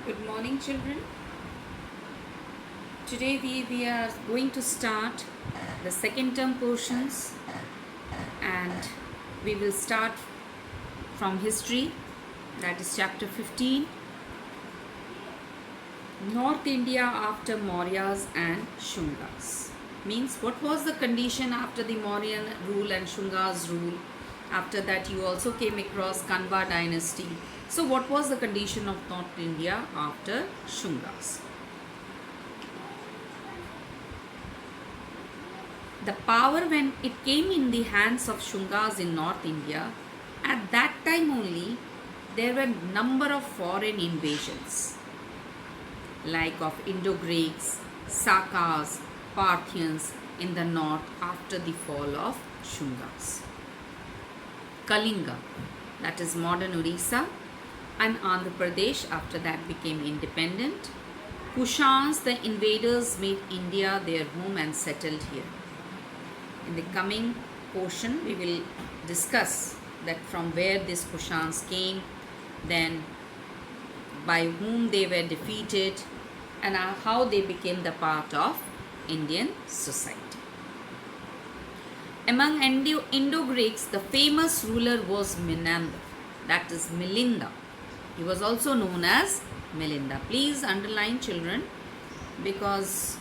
Good morning, children. Today we are going to start the second term portions, and we will start from history, that is chapter 15, North India after Mauryas and Shungas. Means what was the condition after the Mauryan rule and Shunga's rule? After that you also came across Kanva dynasty. So what was the condition of North India after Shungas? The power, when it came in the hands of Shungas in North India, at that time only there were number of foreign invasions like of Indo-Greeks, Sakas, Parthians in the north after the fall of Shungas. Kalinga, that is modern Orissa, and Andhra Pradesh after that became independent. Kushans, the invaders, made India their home and settled here. In the coming portion, we will discuss that from where these Kushans came, then by whom they were defeated, and how they became the part of Indian society. Among Indo-Greeks, the famous ruler was Menander, that is Milinda. He was also known as Milinda. Please underline, children, because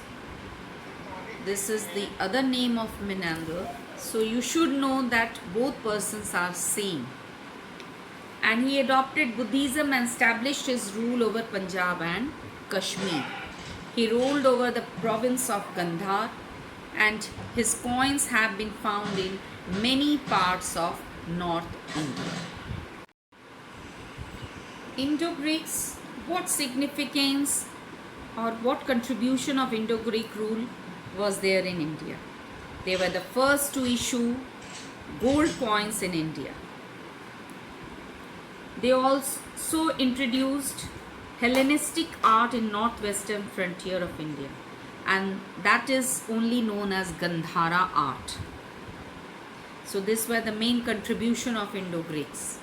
this is the other name of Menander. So you should know that both persons are same. And he adopted Buddhism and established his rule over Punjab and Kashmir. He ruled over the province of Gandhar, and his coins have been found in many parts of North India. Indo-Greeks, what significance or what contribution of Indo-Greek rule was there in India? They were the first to issue gold coins in India. They also introduced Hellenistic art in northwestern frontier of India, and that is only known as Gandhara art. So these were the main contribution of Indo-Greeks.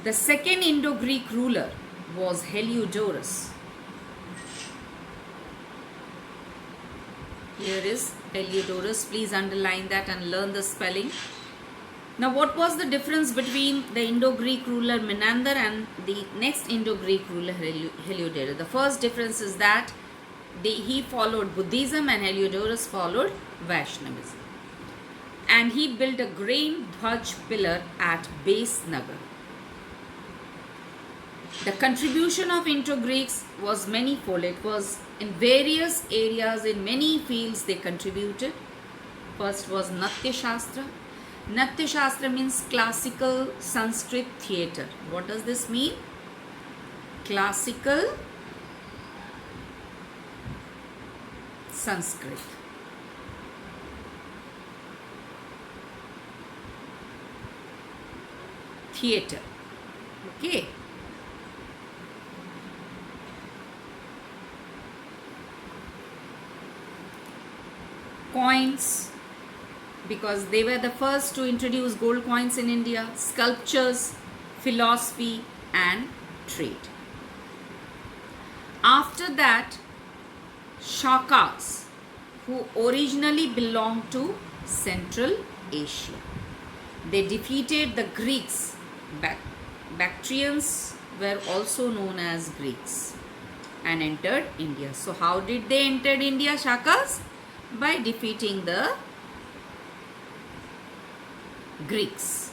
The second Indo-Greek ruler was Heliodorus. Here is Heliodorus. Please underline that and learn the spelling. Now, what was the difference between the Indo-Greek ruler Menander and the next Indo-Greek ruler Heliodorus? The first difference is that he followed Buddhism and Heliodorus followed Vaishnavism. And he built a grain Dhwaj pillar at Base Nagar. The contribution of Indo-Greeks was manifold. It was in various areas, in many fields they contributed. First was Natya Shastra. Natya Shastra means classical Sanskrit theatre. What does this mean? Classical Sanskrit. Theatre. Okay. Coins, because they were the first to introduce gold coins in India, sculptures, philosophy and trade. After that, Shakas, who originally belonged to Central Asia. They defeated the Greeks. Bactrians were also known as Greeks and entered India. So how did they enter India, Shakas? By defeating the Greeks.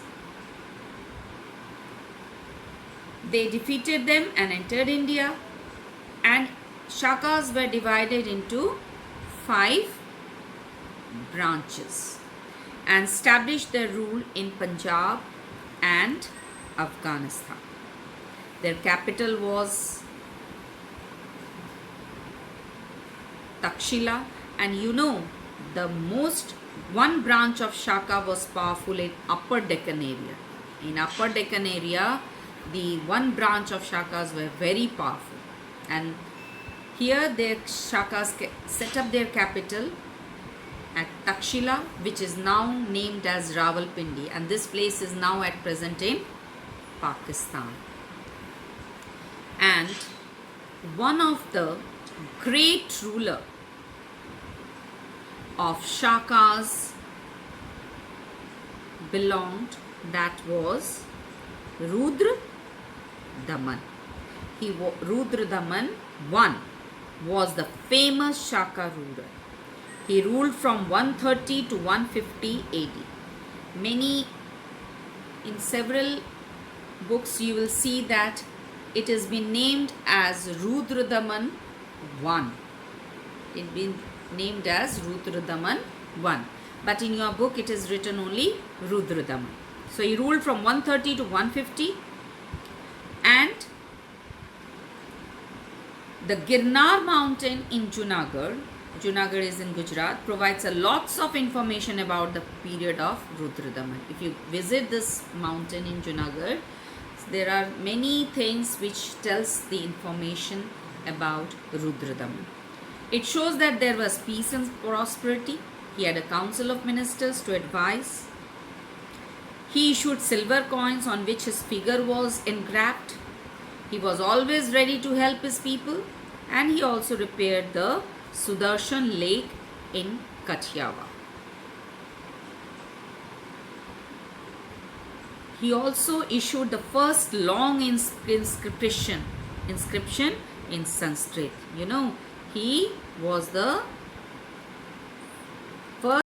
They defeated them and entered India, and Shakas were divided into 5 branches and established their rule in Punjab and Afghanistan. Their capital was Takshila, and you know the one branch of Shaka was powerful in Upper Deccan area. In Upper Deccan area, the one branch of Shakas were very powerful, and here their Shakas set up their capital at Takshila, which is now named as Rawalpindi, and this place is now at present in Pakistan. And one of the great ruler of Shakas belonged, that was Rudra Daman. Rudra Daman I was the famous Shaka ruler. He ruled from 130 to 150 AD. In several books you will see that it has been named as Rudra Daman I. It has been named as Rudra Daman I. But in your book it is written only Rudra Daman. So he ruled from 130 to 150, and the Girnar mountain in Junagadh is in Gujarat, provides a lots of information about the period of Rudra Daman. If you visit this mountain in Junagadh, there are many things which tells the information about Rudra Daman. It shows that there was peace and prosperity. He had a council of ministers to advise. He issued silver coins on which his figure was engraved. He was always ready to help his people, and he also repaired the Sudarshan Lake in Kathiawar. He also issued the first long inscription in Sanskrit. You know, he was the first.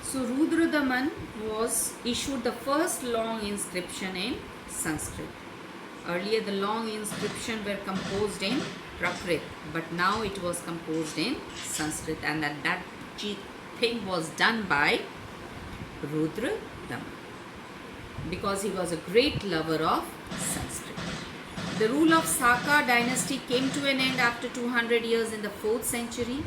So Rudra Daman was issued the first long inscription in Sanskrit. Earlier the long inscription were composed in Prakrit, but now it was composed in Sanskrit, and that thing was done by Rudra Daman because he was a great lover of Sanskrit. The rule of Saka dynasty came to an end after 200 years in the 4th century,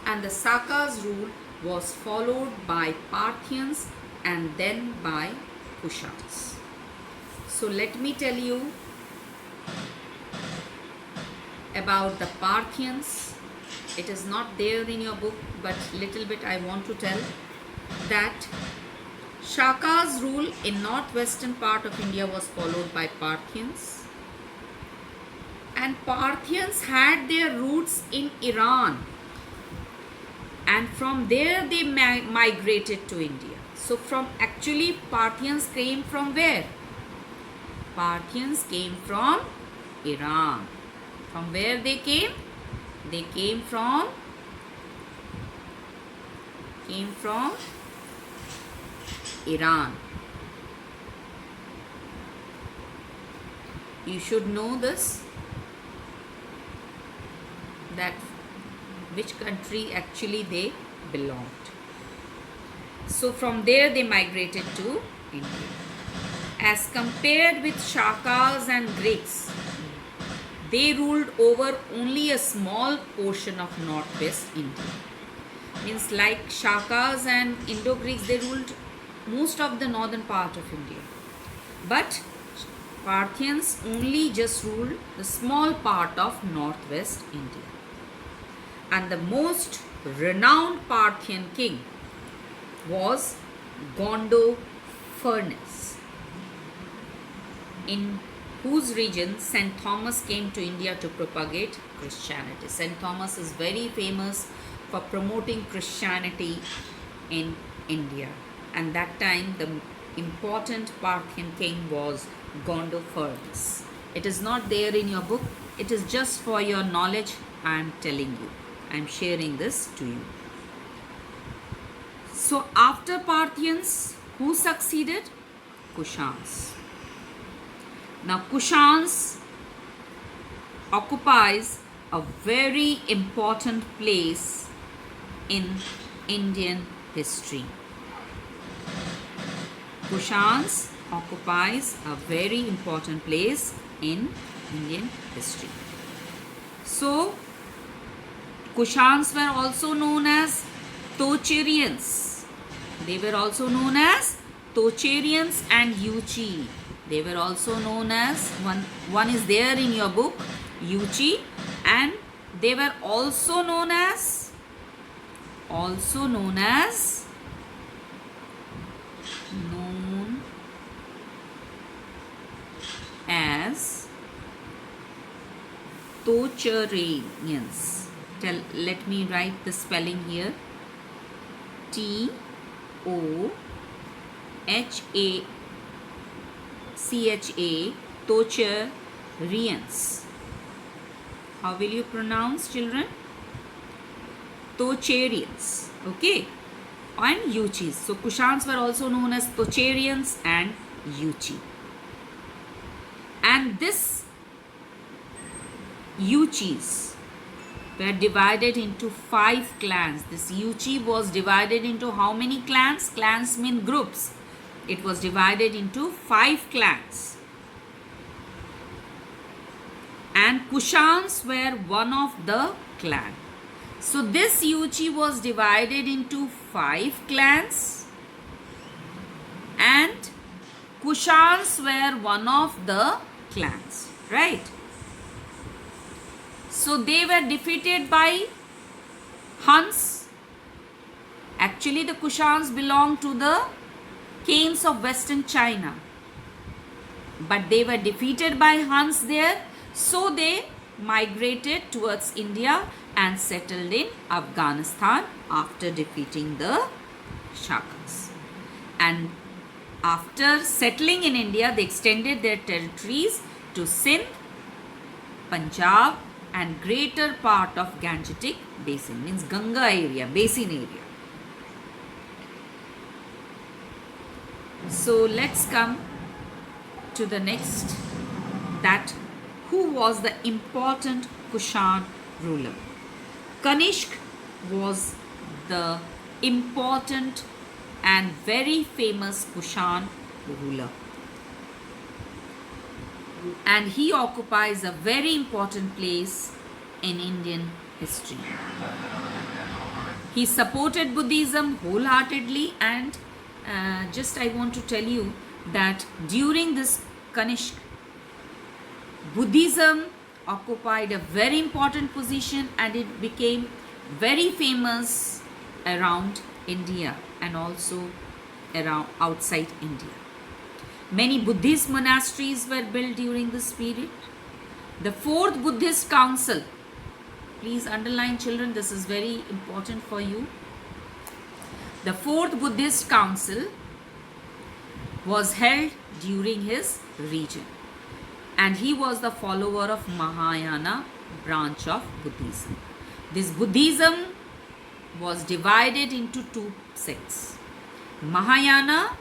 and the Saka's rule was followed by Parthians and then by Kushans. So let me tell you about the Parthians. It is not there in your book, but little bit I want to tell that Shaka's rule in northwestern part of India was followed by Parthians, and Parthians had their roots in Iran, and from there they migrated to India. So actually Parthians came from where? Parthians came from Iran. From where they came? They came from Iran. You should know this, that which country actually they belonged. So from there they migrated to India. As compared with Shakas and Greeks, they ruled over only a small portion of northwest India. Means like Shakas and Indo-Greeks, they ruled most of the northern part of India. But Parthians only just ruled the small part of northwest India. And the most renowned Parthian king was Gondophares, in whose region St. Thomas came to India to propagate Christianity. St. Thomas is very famous for promoting Christianity in India. And that time the important Parthian king was Gondophares. It is not there in your book. It is just for your knowledge. I am telling you. I am sharing this to you. So after Parthians, who succeeded? Kushans. Now Kushans occupies a very important place in Indian history. Kushans occupies a very important place in Indian history. So Kushans were also known as Tocharians. They were also known as Tocharians and Yuchi. They were also known as, one is there in your book, Yuchi, and they were also known as Tocharians. Let me write the spelling here. Tochacha, Tocharians. How will you pronounce, children? Tocharians. Okay. And Yuchis. So Kushans were also known as Tocharians and Yuchi. And this Yuchis were divided into 5 clans. This Yuchi was divided into how many clans? Clans mean groups. It was divided into 5 clans. And Kushans were one of the clan. So this Yuchi was divided into 5 clans, and Kushans were one of the clans, right? So they were defeated by Huns. Actually, the Kushans belonged to the kings of Western China, but they were defeated by Huns there, so they migrated towards India and settled in Afghanistan after defeating the Shakas. And after settling in India, they extended their territories to Sindh, Punjab and greater part of Gangetic Basin, means Ganga area, basin area. So let's come to the next, that who was the important Kushan ruler. Kanishk was the important and very famous Kushan ruler, and he occupies a very important place in Indian history. He supported Buddhism wholeheartedly, and just I want to tell you that during this Kanishk, Buddhism occupied a very important position and it became very famous around India and also around outside India. Many Buddhist monasteries were built during this period. The 4th Buddhist Council, please underline children, this is very important for you. The 4th Buddhist Council was held during his reign, and he was the follower of Mahayana branch of Buddhism. This Buddhism was divided into 2 sects, Mahayana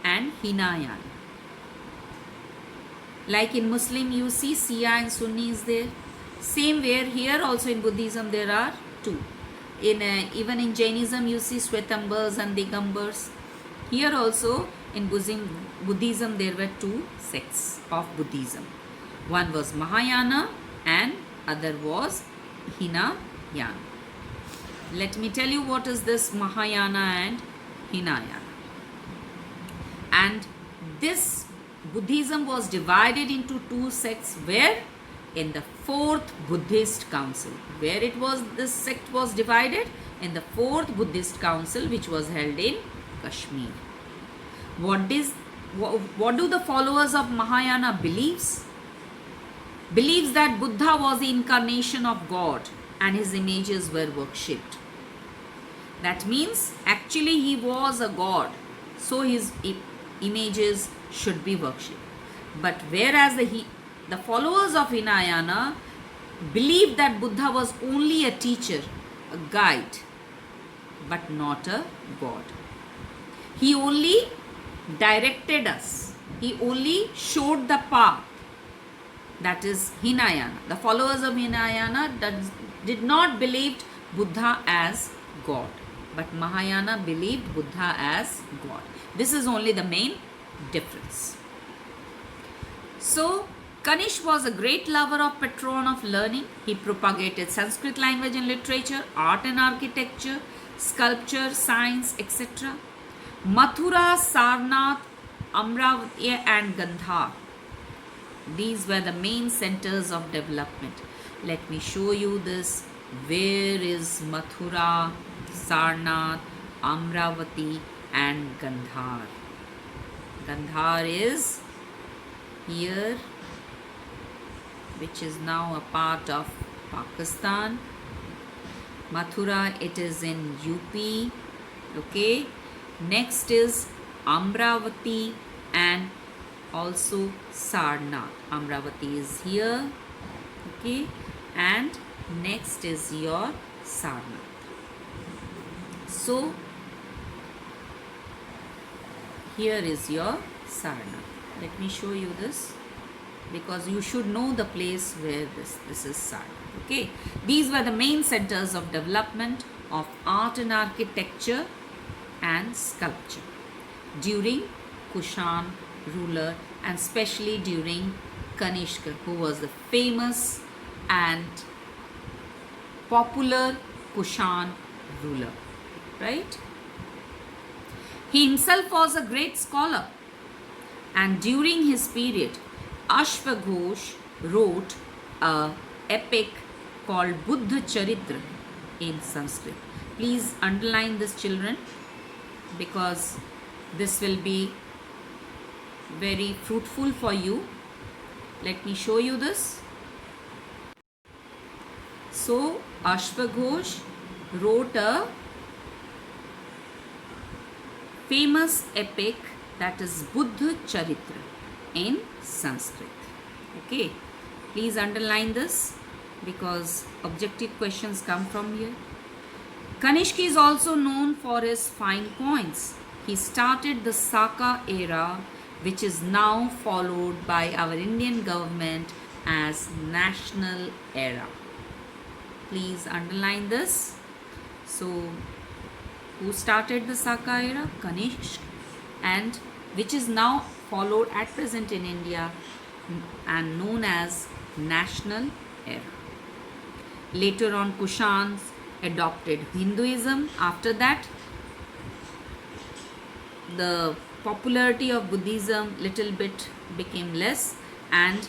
and Hinayana. Like in Muslim you see Shia and Sunni is there. Same where here also in Buddhism there are 2. Even in Jainism you see Swetambars and Digambars. Here also in Buddhism there were 2 sects of Buddhism. One was Mahayana and other was Hinayana. Let me tell you what is this Mahayana and Hinayana. And this Buddhism was divided into 2 sects where in the 4th Buddhist Council. Where it was, this sect was divided in the 4th Buddhist Council, which was held in Kashmir. What do the followers of Mahayana believes? Believes that Buddha was the incarnation of God and his images were worshipped. That means actually he was a god, so his images should be worshipped. But whereas the followers of Hinayana believed that Buddha was only a teacher, a guide, but not a god. He only directed us. He only showed the path. That is Hinayana. The followers of Hinayana did not believe Buddha as God, but Mahayana believed Buddha as God. This is only the main difference. So, Kanishk was a great lover of patron of learning. He propagated Sanskrit language and literature, art and architecture, sculpture, science, etc. Mathura, Sarnath, Amravati and Gandhar, these were the main centers of development. Let me show you this. Where is Mathura, Sarnath, Amravati and Gandhar? Gandhar is here. which is now a part of Pakistan. Mathura, it is in UP. Okay. Next is Amravati and also Sarnath. Amravati is here. Okay. And next is your Sarnath. So here is your Sarnath. Let me show you this, because you should know the place where this is Sarnath. Okay, these were the main centers of development of art and architecture and sculpture during Kushan ruler, and especially during Kanishka, who was the famous and popular Kushan ruler, right? He himself was a great scholar, and during his period, Ashvaghosh wrote a epic called Buddha Charitra in Sanskrit. Please underline this, children, because this will be very fruitful for you. Let me show you this. So Ashvaghosh wrote a famous epic, that is Buddha Charitra in Sanskrit. Okay, please underline this, because objective questions come from here. Kanishka is also known for his fine coins. He started the Saka era, which is now followed by our Indian government as national era. Please underline this. So, who started the Saka era? Kanishka, and which is now followed at present in India and known as national era. Later on, Kushans adopted Hinduism. After that, the popularity of Buddhism little bit became less, and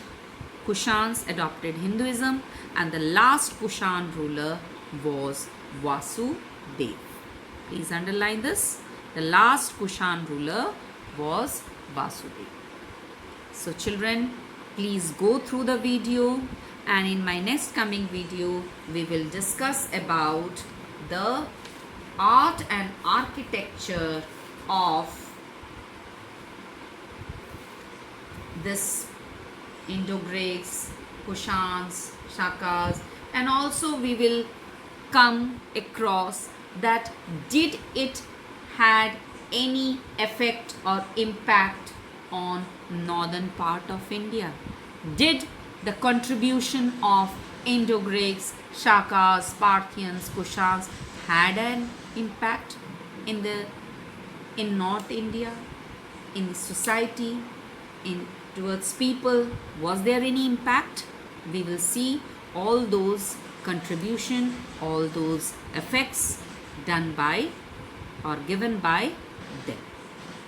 Kushans adopted Hinduism, and the last Kushan ruler was Vasudev. Please underline this. The last Kushan ruler was Vasudev. So children, please go through the video, and in my next coming video we will discuss about the art and architecture of this Indo-Greeks, Kushans, Shakas, and also we will come across that did it had any effect or impact on northern part of India. Did the contribution of Indo-Greeks, Shakas, Parthians, Kushans had an impact in North India, in society, towards people? Was there any impact? We will see all those contribution, all those effects done by or given by them.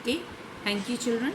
Okay, thank you children.